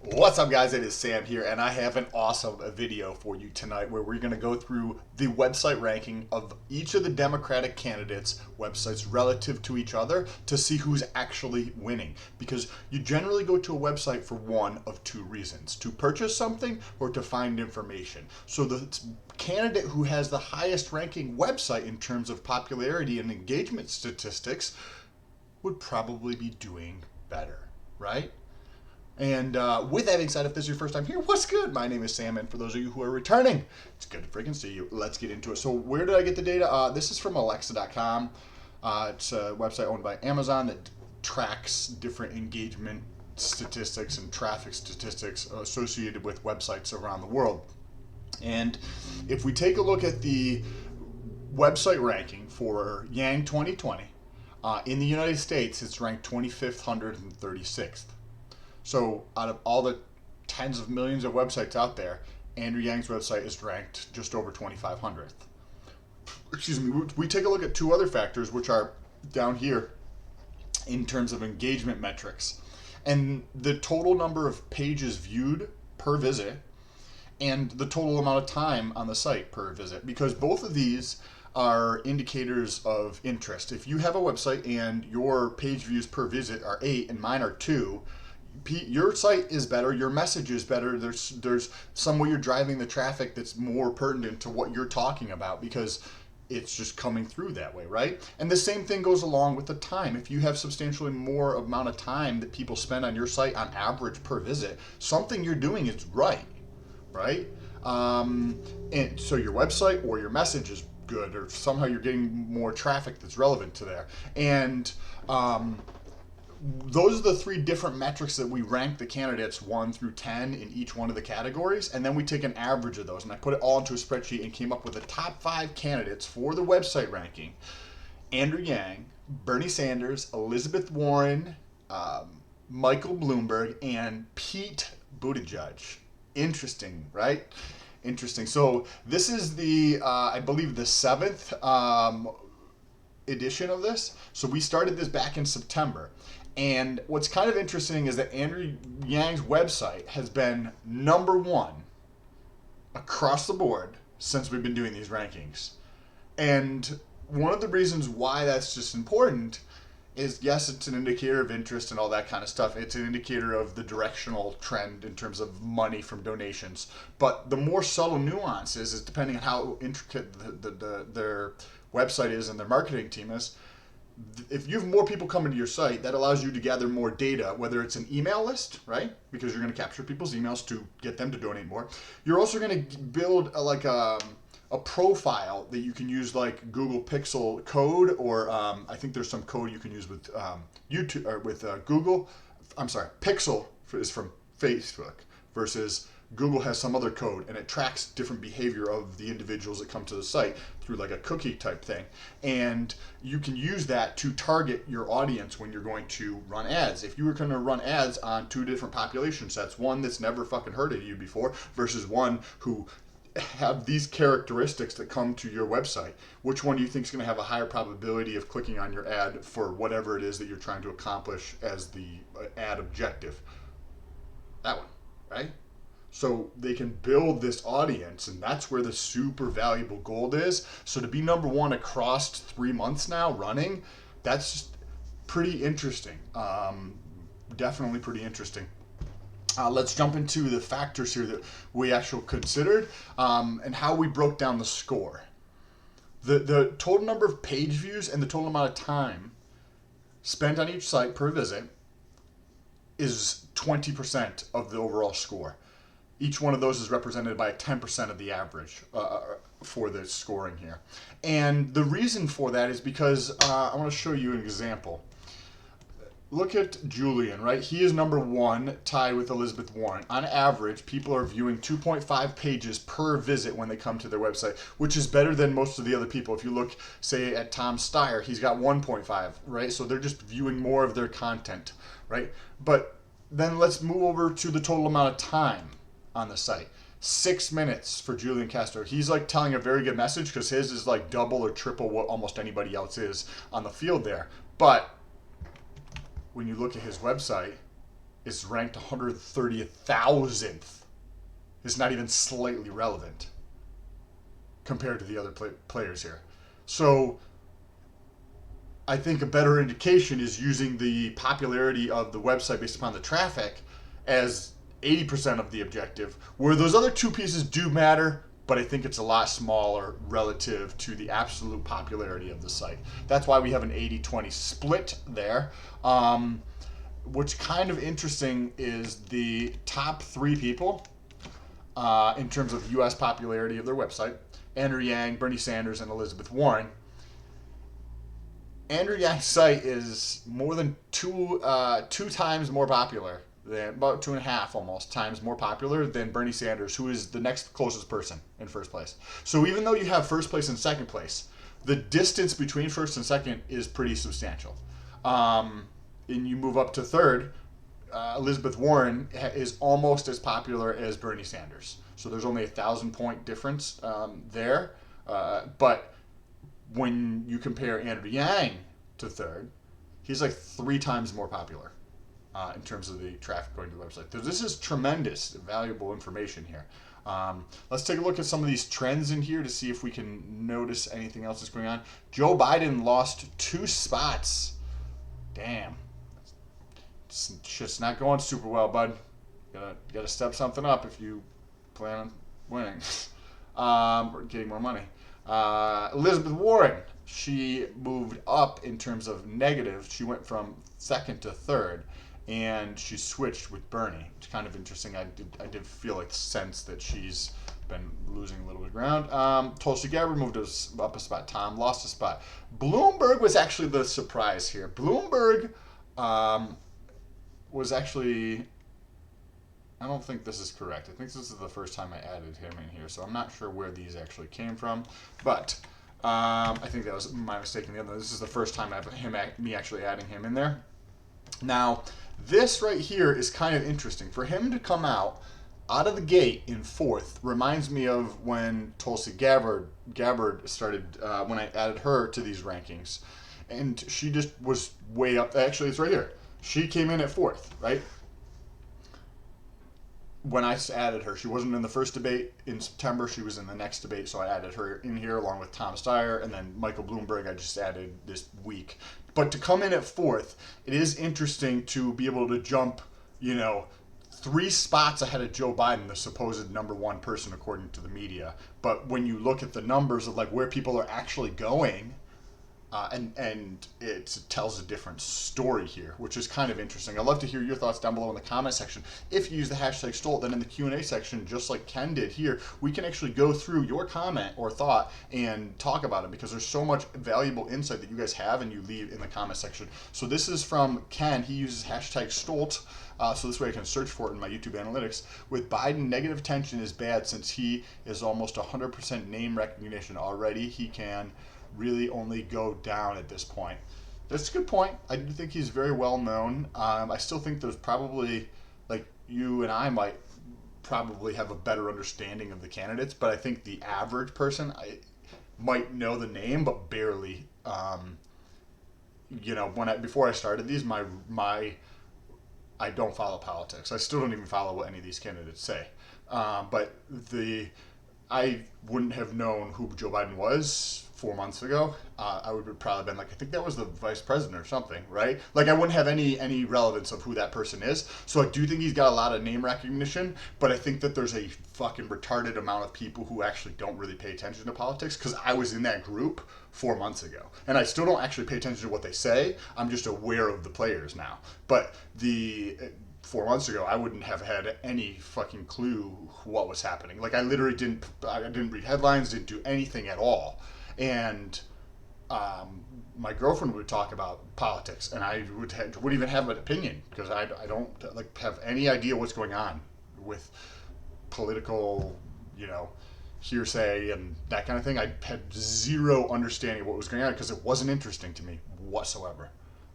What's up, guys? It is Sam here, and I have an awesome video for you tonight where we're going to go through the website ranking of each of the Democratic candidates' websites relative to each other to see who's actually winning. Because you generally go to a website for one of two reasons: to purchase something or to find information. So the candidate who has the highest ranking website in terms of popularity and engagement statistics would probably be doing better, right? And with that being said, if this is your first time here, what's good? My name is Sam, and for those of you who are returning, it's good to freaking see you. Let's get into it. So where did I get the data? This is from Alexa.com. It's a website owned by Amazon that tracks different engagement statistics and traffic statistics associated with websites around the world. And if we take a look at the website ranking for Yang 2020, in the United States, it's ranked 25th, 136th. So out of all the tens of millions of websites out there, Andrew Yang's website is ranked just over 2,500th. Excuse me. We take a look at two other factors, which are down here in terms of engagement metrics, and the total number of pages viewed per visit and the total amount of time on the site per visit, because both of these are indicators of interest. If you have a website and your page views per visit are 8 and mine are 2, your site is better, your message is better. There's some way you're driving the traffic that's more pertinent to what you're talking about, because it's just coming through that way, right? And the same thing goes along with the time. If you have substantially more amount of time that people spend on your site on average per visit, something you're doing is right? And so your website or your message is good, or somehow you're getting more traffic that's relevant to there. And those are the three different metrics that we rank the candidates 1 through 10 in each one of the categories, and then we take an average of those, and I put it all into a spreadsheet and came up with the top 5 candidates for the website ranking: Andrew Yang, Bernie Sanders, Elizabeth Warren, Michael Bloomberg, and Pete Buttigieg. Interesting, right? Interesting. So this is the I believe the 7th edition of this. So we started this back in September. And what's kind of interesting is that Andrew Yang's website has been number 1 across the board since we've been doing these rankings. And one of the reasons why that's just important is, yes, it's an indicator of interest and all that kind of stuff. It's an indicator of the directional trend in terms of money from donations. But the more subtle nuances is depending on how intricate their website is and their marketing team is. If you have more people coming to your site, that allows you to gather more data, whether it's an email list, right? Because you're going to capture people's emails to get them to donate more. You're also going to build a profile that you can use, like Google Pixel code, or I think there's some code you can use with YouTube or with Google. I'm sorry, Pixel is from Facebook versus Google has some other code, and it tracks different behavior of the individuals that come to the site through like a cookie type thing. And you can use that to target your audience when you're going to run ads. If you were going to run ads on 2 different population sets, one that's never fucking heard of you before versus one who have these characteristics that come to your website, which one do you think is going to have a higher probability of clicking on your ad for whatever it is that you're trying to accomplish as the ad objective? That one, right? So they can build this audience, and that's where the super valuable gold is. So to be number 1 across 3 months now running, that's just pretty interesting. Definitely pretty interesting. Let's jump into the factors here that we actually considered, and how we broke down the score. The total number of page views and the total amount of time spent on each site per visit is 20% of the overall score. Each one of those is represented by 10% of the average for the scoring here. And the reason for that is because I want to show you an example. Look at Julian, right? He is number 1, tied with Elizabeth Warren. On average, people are viewing 2.5 pages per visit when they come to their website, which is better than most of the other people. If you look, say, at Tom Steyer, he's got 1.5, right? So they're just viewing more of their content, right? But then let's move over to the total amount of time on the site. 6 minutes for Julian Castro. He's like telling a very good message, because his is like double or triple what almost anybody else is on the field there. But when you look at his website, is ranked 130,000th. It's not even slightly relevant compared to the other players here. So I think a better indication is using the popularity of the website based upon the traffic as 80% of the objective, where those other two pieces do matter, but I think it's a lot smaller relative to the absolute popularity of the site. That's why we have an 80-20 split there. What's kind of interesting is the top three people in terms of U.S. popularity of their website: Andrew Yang, Bernie Sanders, and Elizabeth Warren. Andrew Yang's site is more than two times more popular, than about 2.5 almost times more popular than Bernie Sanders, who is the next closest person in first place. So even though you have first place and second place, the distance between first and second is pretty substantial. And you move up to third, Elizabeth Warren is almost as popular as Bernie Sanders. So there's only 1,000-point difference there. But when you compare Andrew Yang to third, he's like 3 times more popular in terms of the traffic going to the website. So this is tremendous, valuable information here. Let's take a look at some of these trends in here to see if we can notice anything else that's going on. Joe Biden lost 2 spots. Damn. Shit's not going super well, bud. Gotta step something up if you plan on winning or getting more money. Elizabeth Warren, she moved up in terms of negative. She went from second to third, and she switched with Bernie. It's kind of interesting. I did feel like the sense that she's been losing a little bit of ground. Tulsi Gabbard moved up a spot. Tom lost a spot. Bloomberg was actually the surprise here. Bloomberg was actually... I don't think this is correct. I think this is the first time I added him in here, so I'm not sure where these actually came from. But I think that was my mistake in the other. This is the first time me actually adding him in there. Now, this right here is kind of interesting. For him to come out of the gate in 4th reminds me of when Tulsi Gabbard started, when I added her to these rankings. And she just was way up. Actually, it's right here. She came in at 4th, right? When I added her, she wasn't in the first debate in September. She was in the next debate, so I added her in here along with Tom Steyer, and then Michael Bloomberg I just added this week. But to come in at 4th, it is interesting to be able to jump, 3 spots ahead of Joe Biden, the supposed number 1 person according to the media. But when you look at the numbers of like where people are actually going, and it tells a different story here, which is kind of interesting. I'd love to hear your thoughts down below in the comment section. If you use the hashtag Stolt, then in the Q&A section, just like Ken did here, we can actually go through your comment or thought and talk about it, because there's so much valuable insight that you guys have and you leave in the comment section. So this is from Ken. He uses hashtag Stolt. So this way I can search for it in my YouTube analytics. With Biden, negative attention is bad since he is almost 100% name recognition already. He can really only go down at this point. That's a good point. I do think he's very well known. I still think there's probably, like, you and I might probably have a better understanding of the candidates, but I think the average person might know the name, but barely. Before I started these, I don't follow politics. I still don't even follow what any of these candidates say. But I wouldn't have known who Joe Biden was 4 months ago. I would have probably been like, I think that was the vice president or something, right? Like, I wouldn't have any relevance of who that person is. So I do think he's got a lot of name recognition, but I think that there's a fucking retarded amount of people who actually don't really pay attention to politics, because I was in that group 4 months ago. And I still don't actually pay attention to what they say. I'm just aware of the players now. But 4 months ago, I wouldn't have had any fucking clue what was happening. Like, I literally didn't read headlines, didn't do anything at all. And my girlfriend would talk about politics, and I wouldn't even have an opinion, because I don't have any idea what's going on with political, hearsay and that kind of thing. I had zero understanding of what was going on because it wasn't interesting to me whatsoever.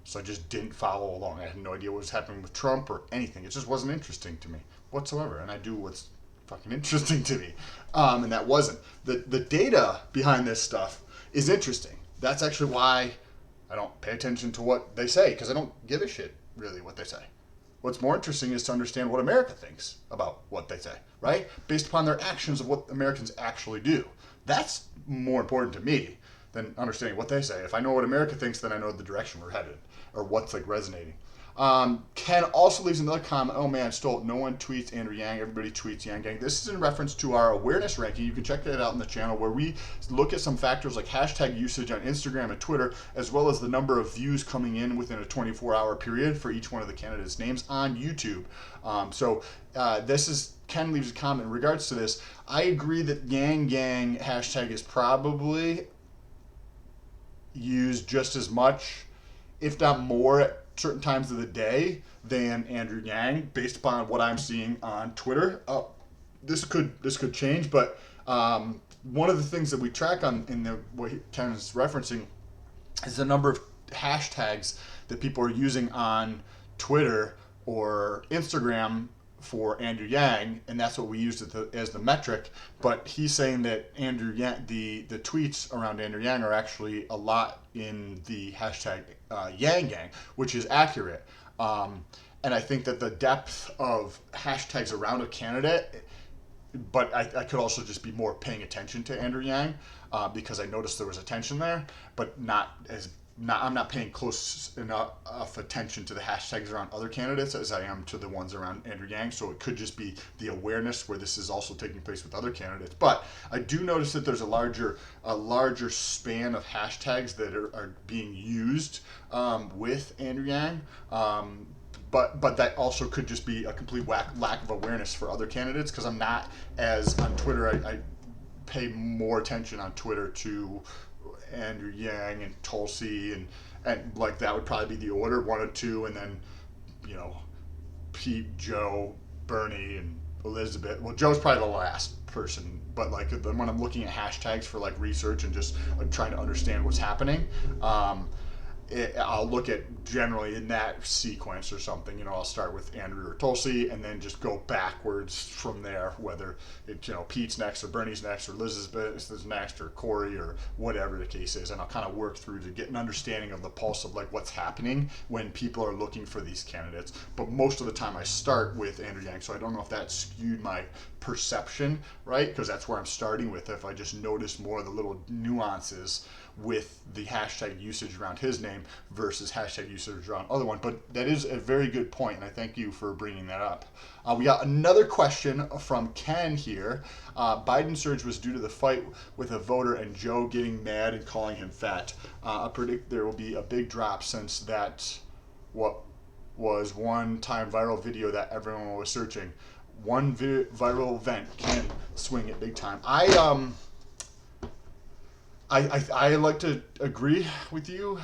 So I just didn't follow along. I had no idea what was happening with Trump or anything. It just wasn't interesting to me whatsoever. And I do what's fucking interesting to me. And that wasn't. The data behind this stuff is interesting. That's actually why I don't pay attention to what they say, because I don't give a shit, really, what they say. What's more interesting is to understand what America thinks about what they say, right? Based upon their actions of what Americans actually do. That's more important to me than understanding what they say. If I know what America thinks, then I know the direction we're headed or what's like resonating. Ken also leaves another comment. Oh man, Stolt, no one tweets Andrew Yang. Everybody tweets Yang Gang. This is in reference to our awareness ranking. You can check that out in the channel where we look at some factors like hashtag usage on Instagram and Twitter, as well as the number of views coming in within a 24-hour period for each one of the candidates' names on YouTube. This is Ken leaves a comment in regards to this. I agree that Yang Gang hashtag is probably used just as much, if not more, at certain times of the day than Andrew Yang, based upon what I'm seeing on Twitter. This could change, but one of the things that we track on in the what Ken is referencing is the number of hashtags that people are using on Twitter or Instagram for Andrew Yang, and that's what we used as the metric. But he's saying that Andrew Yang, the tweets around Andrew Yang are actually a lot in the hashtag Yang Gang, which is accurate. And I think that the depth of hashtags around a candidate, but I could also just be more paying attention to Andrew Yang because I noticed there was attention there, but I'm not paying close enough attention to the hashtags around other candidates as I am to the ones around Andrew Yang. So it could just be the awareness where this is also taking place with other candidates. But I do notice that there's a larger span of hashtags that are being used with Andrew Yang. But that also could just be a complete lack of awareness for other candidates, because I'm not as on Twitter. I pay more attention on Twitter to Andrew Yang and Tulsi and like that would probably be the order, 1 or 2, and then Pete, Joe, Bernie, and Elizabeth. Well, Joe's probably the last person, but like when I'm looking at hashtags for like research and just trying to understand what's happening, I'll look at generally in that sequence or something. I'll start with Andrew or Tulsi and then just go backwards from there, whether it's Pete's next or Bernie's next or Elizabeth is next or Corey or whatever the case is, and I'll kind of work through to get an understanding of the pulse of like what's happening when people are looking for these candidates. But most of the time I start with Andrew Yang, so I don't know if that skewed my perception, right? Because that's where I'm starting with. If I just notice more of the little nuances with the hashtag usage around his name versus hashtag usage around other one. But that is a very good point, and I thank you for bringing that up. We got another question from Ken here. Biden surge was due to the fight with a voter and Joe getting mad and calling him fat. I predict there will be a big drop since that what was one time viral video that everyone was searching. One viral event can swing it big time. I like to agree with you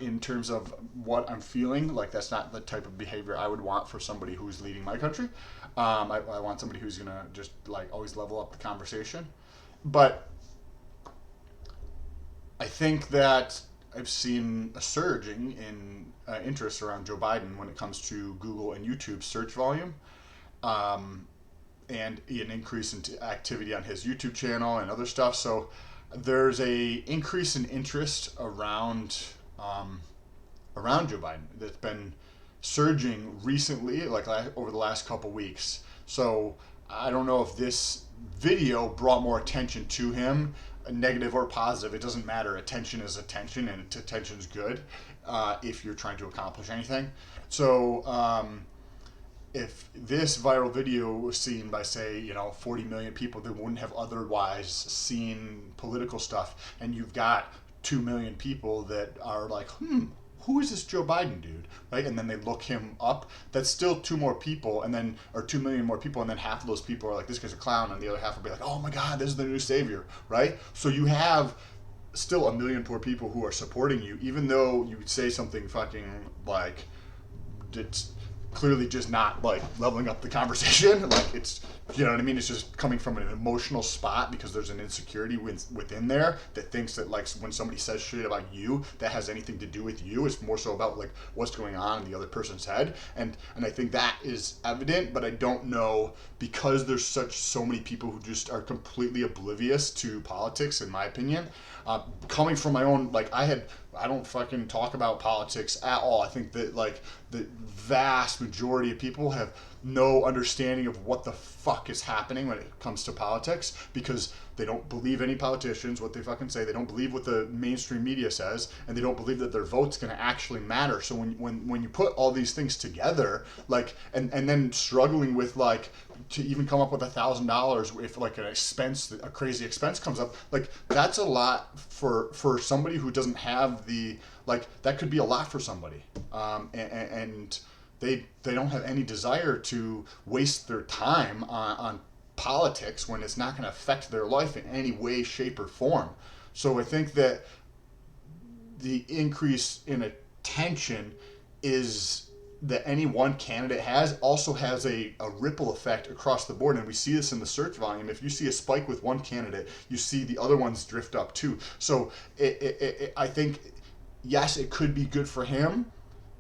in terms of what I'm feeling. Like, that's not the type of behavior I would want for somebody who's leading my country. I want somebody who's going to just like always level up the conversation. But I think that I've seen a surging in interest around Joe Biden when it comes to Google and YouTube search volume. And an increase in activity on his YouTube channel and other stuff. So there's a increase in interest around Joe Biden that's been surging recently, like over the last couple weeks. So I don't know if this video brought more attention to him, negative or positive. It doesn't matter. Attention is attention, and attention is good if you're trying to accomplish anything. So if this viral video was seen by, say, 40 million people that wouldn't have otherwise seen political stuff, and you've got 2 million people that are like, who is this Joe Biden dude, right? And then they look him up. That's still 2 more people, or 2 million more people, and then half of those people are like, this guy's a clown, and the other half will be like, oh my God, this is the new savior, right? So you have still 1 million poor people who are supporting you, even though you would say something fucking like, it's clearly just not like leveling up the conversation. Like, it's, you know what I mean? It's just coming from an emotional spot because there's an insecurity within there that thinks that like when somebody says shit about you that has anything to do with you, it's more so about like what's going on in the other person's head. And I think that is evident, but I don't know, because there's so many people who just are completely oblivious to politics, in my opinion. Coming from my own, like I had I don't fucking talk about politics at all. I think that like the vast majority of people have no understanding of what the fuck is happening when it comes to politics, because they don't believe any politicians, what they fucking say. They don't believe what the mainstream media says, and they don't believe that their vote's going to actually matter. So when you put all these things together, like, and then struggling with like to even come up with $1,000 if like a crazy expense comes up, like that's a lot for somebody who doesn't have the, like, that could be a lot for somebody, and they don't have any desire to waste their time on politics when it's not going to affect their life in any way, shape, or form. So I think that the increase in attention is that any one candidate also has a ripple effect across the board, and we see this in the search volume. If you see a spike with one candidate, you see the other ones drift up too. So I think, yes, it could be good for him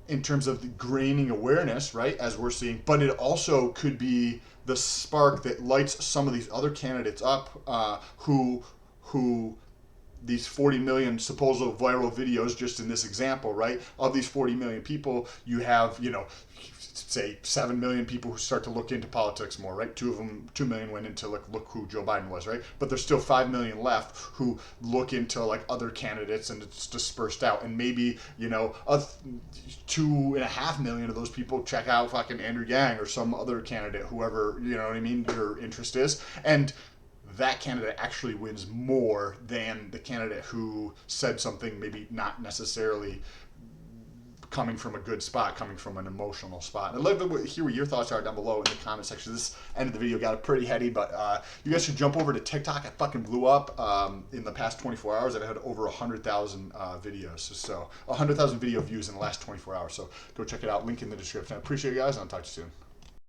in terms of the gaining awareness, right, as we're seeing, but it also could be the spark that lights some of these other candidates up, who these 40 million supposed viral videos, just in this example, right? Of these 40 million people, you have, say 7 million people who start to look into politics more, right? 2 million went into like, look who Joe Biden was, right? But there's still 5 million left who look into like other candidates, and it's dispersed out. And maybe, 2.5 million of those people check out fucking Andrew Yang or some other candidate, whoever, you know what I mean, your interest is. And that candidate actually wins more than the candidate who said something maybe not necessarily coming from a good spot, coming from an emotional spot. I'd love to hear what your thoughts are down below in the comment section. This end of the video got pretty heady, but you guys should jump over to TikTok. I fucking blew up in the past 24 hours. I've had over 100,000 videos, so 100,000 video views in the last 24 hours. So go check it out. Link in the description. I appreciate you guys, and I'll talk to you soon.